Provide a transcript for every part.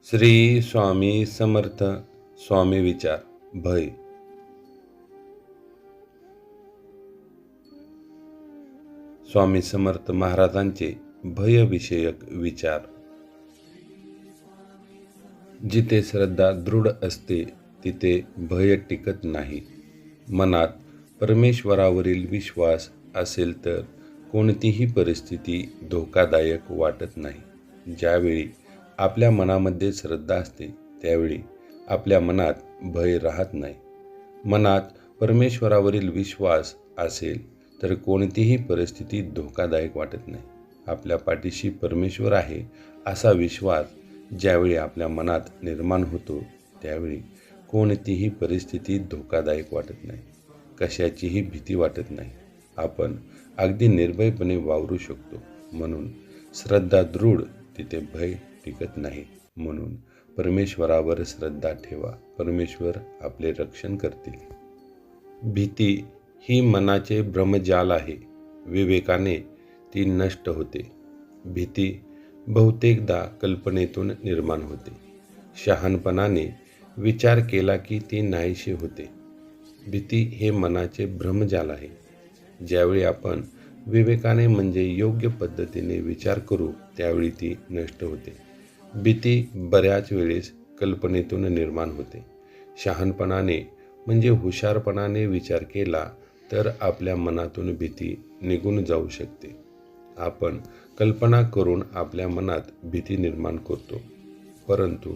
श्री स्वामी समर्थ. स्वामी विचार. भय. स्वामी समर्थ महाराजांचे भयविषयक विचार. जिथे श्रद्धा दृढ असते तिथे भय टिकत नाही. मनात परमेश्वरावरील विश्वास असेल तर कोणतीही परिस्थिती धोकादायक वाटत नाही. ज्यावेळी आपल्या मनामध्ये श्रद्धा असते त्यावेळी आपल्या मनात भय राहत नाही. मनात परमेश्वरावरील विश्वास असेल तर कोणतीही परिस्थिती धोकादायक वाटत नाही. आपल्या पाठीशी परमेश्वर आहे असा विश्वास ज्यावेळी आपल्या मनात निर्माण होतो त्यावेळी कोणतीही परिस्थिती धोकादायक वाटत नाही. कशाचीही भीती वाटत नाही. आपण अगदी निर्भयपणे वावरू शकतो. म्हणून श्रद्धा दृढ तिथे भय टिकत नाही. म्हणून परमेश्वरावर श्रद्धा ठेवा. परमेश्वर आपले रक्षण करतील. भीती ही मनाचे भ्रमजाल आहे. विवेकाने ती नष्ट होते. भीती बहुतेकदा कल्पनेतून निर्माण होते. शहाणपणाने विचार केला की ती नाहीशी होते. भीती हे मनाचे भ्रमजाल आहे. ज्यावेळी आपण विवेकाने म्हणजे योग्य पद्धतीने विचार करू त्यावेळी ती नष्ट होते. भीती बऱ्याच वेळेस कल्पनेतून निर्माण होते. शहाणपणाने म्हणजे हुशारपणाने विचार केला तर आपल्या मनातून भीती निघून जाऊ शकते. आपण कल्पना करून आपल्या मनात भीती निर्माण करतो. परंतु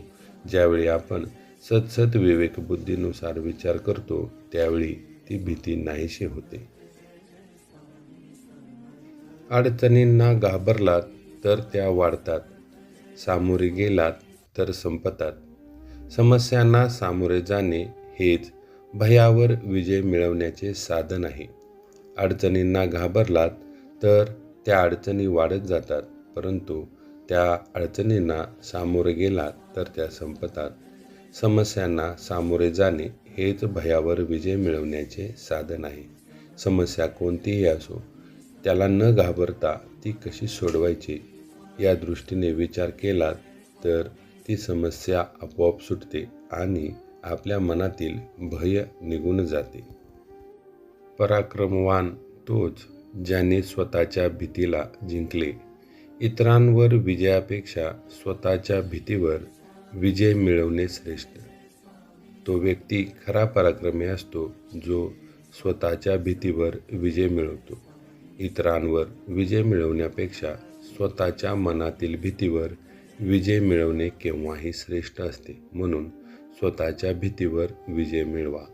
ज्यावेळी आपण सतसत विवेकबुद्धीनुसार विचार करतो त्यावेळी ती भीती नाहीशी होते. अडचणींना घाबरलात तर त्या वाढतात. सामोरे गेलात तर संपतात. समस्यांना सामोरे जाणे हेच भयावर विजय मिळवण्याचे साधन आहे. अडचणींना घाबरलात तर त्या अडचणी वाढत जातात. परंतु त्या अडचणींना सामोरे गेलात तर त्या संपतात. समस्यांना सामोरे जाणे हेच भयावर विजय मिळवण्याचे साधन आहे. समस्या कोणतीही असो त्याला न घाबरता ती कशी सोडवायची या दृष्टीने विचार केला तर ती समस्या आपोआप सुटते आणि आपल्या मनातील भय निघून जाते. पराक्रमवान तोच ज्याने स्वतःच्या भीतीला जिंकले. इतरांवर विजयापेक्षा स्वतःच्या भीतीवर विजय मिळवणे श्रेष्ठ. तो व्यक्ती खरा पराक्रमी असतो जो स्वतःच्या भीतीवर विजय मिळवतो. इतरांवर विजय मिळवण्यापेक्षा स्वतःच्या मनातील भीतीवर विजय मिळवणे केव्हाही श्रेष्ठ असते. म्हणून स्वतःच्या भीतीवर विजय मिळवा.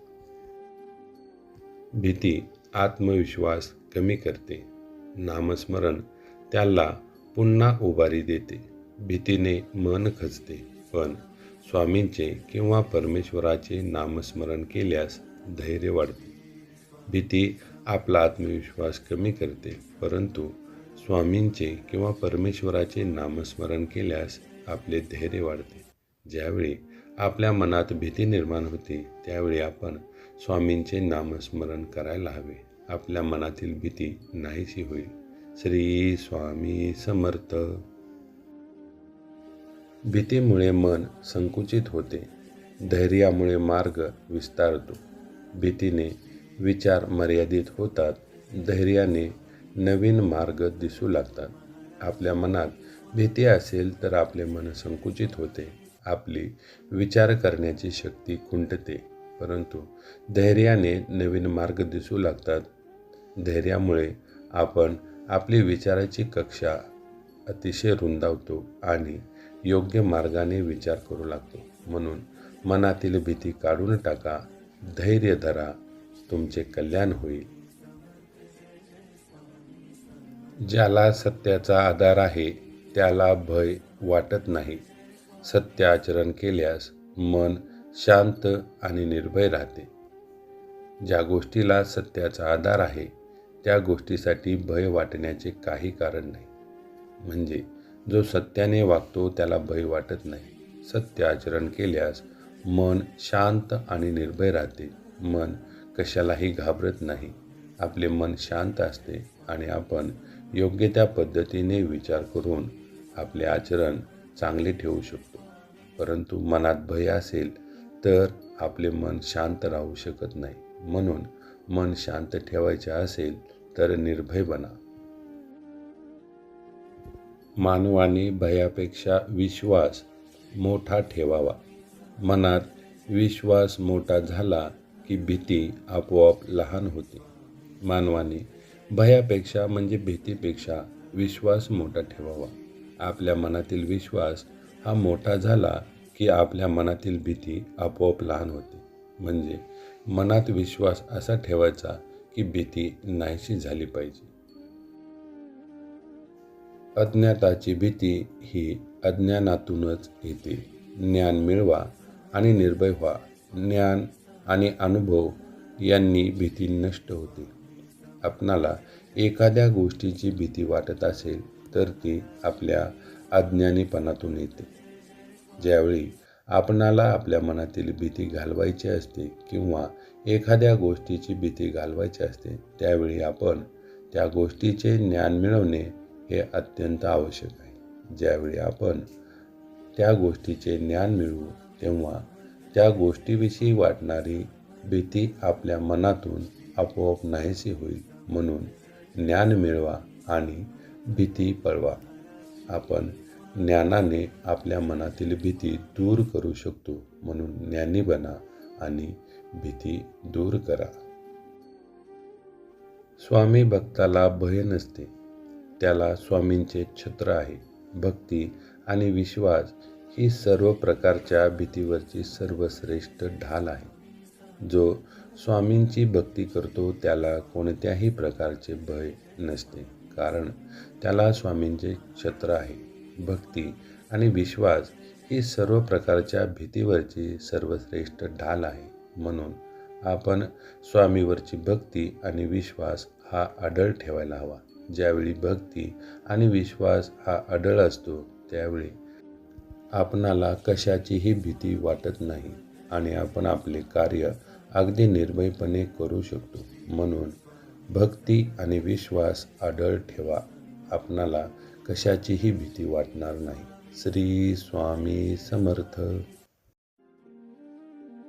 भीती आत्मविश्वास कमी करते. नामस्मरण त्याला पुन्हा उभारी देते. भीतीने मन खचते. पण स्वामींचे किंवा परमेश्वराचे नामस्मरण केल्यास धैर्य वाढते. भीती आपला आत्मविश्वास कमी करते. परंतु स्वामींचे किंवा परमेश्वराचे नामस्मरण केल्यास आपले धैर्य वाढते. ज्यावेळी आपल्या मनात भीती निर्माण होते त्यावेळी आपण स्वामींचे नामस्मरण करायला हवे. आपल्या मनातील भीती नाहीशी होईल. श्री स्वामी समर्थ. भीतीमुळे मन संकुचित होते. धैर्यामुळे मार्ग विस्तारतो. भीतीने विचार मर्यादित होतात. धैर्याने नवीन मार्ग दिसू लागतात. आपल्या मनात भीती असेल तर आपले मन संकुचित होते. आपली विचार करण्याची शक्ती खुंटते. परंतु धैर्याने नवीन मार्ग दिसू लागतात. धैर्यामुळे आपण आपली विचाराची कक्षा अतिशय रुंदावतो आणि योग्य मार्गाने विचार करू लागतो. म्हणून मनातील भीती काढून टाका. धैर्य धरा. तुमचे कल्याण होईल. ज्याला सत्याचा आधार आहे त्याला भय वाटत नाही. सत्य आचरण केल्यास मन शांत आणि निर्भय राहते. ज्या गोष्टीला सत्याचा आधार आहे त्या गोष्टीसाठी भय वाटण्याचे काही कारण नाही. म्हणजे जो सत्याने वागतो त्याला भय वाटत नाही. सत्य आचरण केल्यास मन शांत आणि निर्भय राहते. मन कशालाही घाबरत नाही. आपले मन शांत असते आणि आपण योग्य त्या पद्धतीने विचार करून आपले आचरण चांगले ठेवू शकतो. परंतु मनात भय असेल तर आपले मन शांत राहू शकत नाही. म्हणून मन शांत ठेवायचे असेल तर निर्भय बना. मानवाने भयापेक्षा विश्वास मोठा ठेवावा. मनात विश्वास मोठा झाला की भीती आपोआप लहान होते. मानवाने भयापेक्षा म्हणजे भीतीपेक्षा विश्वास मोठा ठेवावा. आपल्या मनातील विश्वास हा मोठा झाला की आपल्या मनातील भीती आपोआप लहान होते. म्हणजे मनात विश्वास असा ठेवायचा की भीती नाहीशी झाली पाहिजे. अज्ञाताची भीती ही अज्ञानातूनच येते. ज्ञान मिळवा आणि निर्भय व्हा. ज्ञान आणि अनुभव यांनी भीती नष्ट होते. आपणाला एखाद्या गोष्टीची भीती वाटत असेल तर ती आपल्या अज्ञानीपणातून येते. ज्यावेळी आपणाला आपल्या मनातील भीती घालवायची असते किंवा एखाद्या गोष्टीची भीती घालवायची असते त्यावेळी आपण त्या गोष्टीचे ज्ञान मिळवणे हे अत्यंत आवश्यक आहे. ज्यावेळी आपण त्या गोष्टीचे ज्ञान मिळवू तेव्हा त्या गोष्टीविषयी वाटणारी भीती आपल्या मनातून आपोआप नाहीशी होईल. म्हणून ज्ञान मिळवा आणि भीती पळवा. आपण ज्ञानाने आपल्या मनातील भीती दूर करू शकतो. म्हणून ज्ञानी बना आणि भीती दूर करा. स्वामी भक्ताला भय नसते, त्याला स्वामींचे छत्र आहे. भक्ती आणि विश्वास ही सर्व प्रकारच्या भीतीवरची सर्वश्रेष्ठ ढाल आहे. जो स्वामींची भक्ती करतो त्याला कोणत्याही प्रकारचे भय नसते, कारण त्याला स्वामींचे छत्र आहे. भक्ती आणि विश्वास ही सर्व प्रकारच्या भीतीवरची सर्वश्रेष्ठ ढाल आहे. म्हणून आपण स्वामीवरची भक्ती आणि विश्वास हा अढळ ठेवायला हवा. ज्यावेळी भक्ती आणि विश्वास हा अढळ असतो त्यावेळी आपणाला कशाचीही भीती वाटत नाही आणि आपण आपले कार्य अगदी निर्भयपणे करू शकतो. म्हणून भक्ती आणि विश्वास अढळ ठेवा. आपणाला कशाचीही भीती वाटणार नाही. श्री स्वामी समर्थ.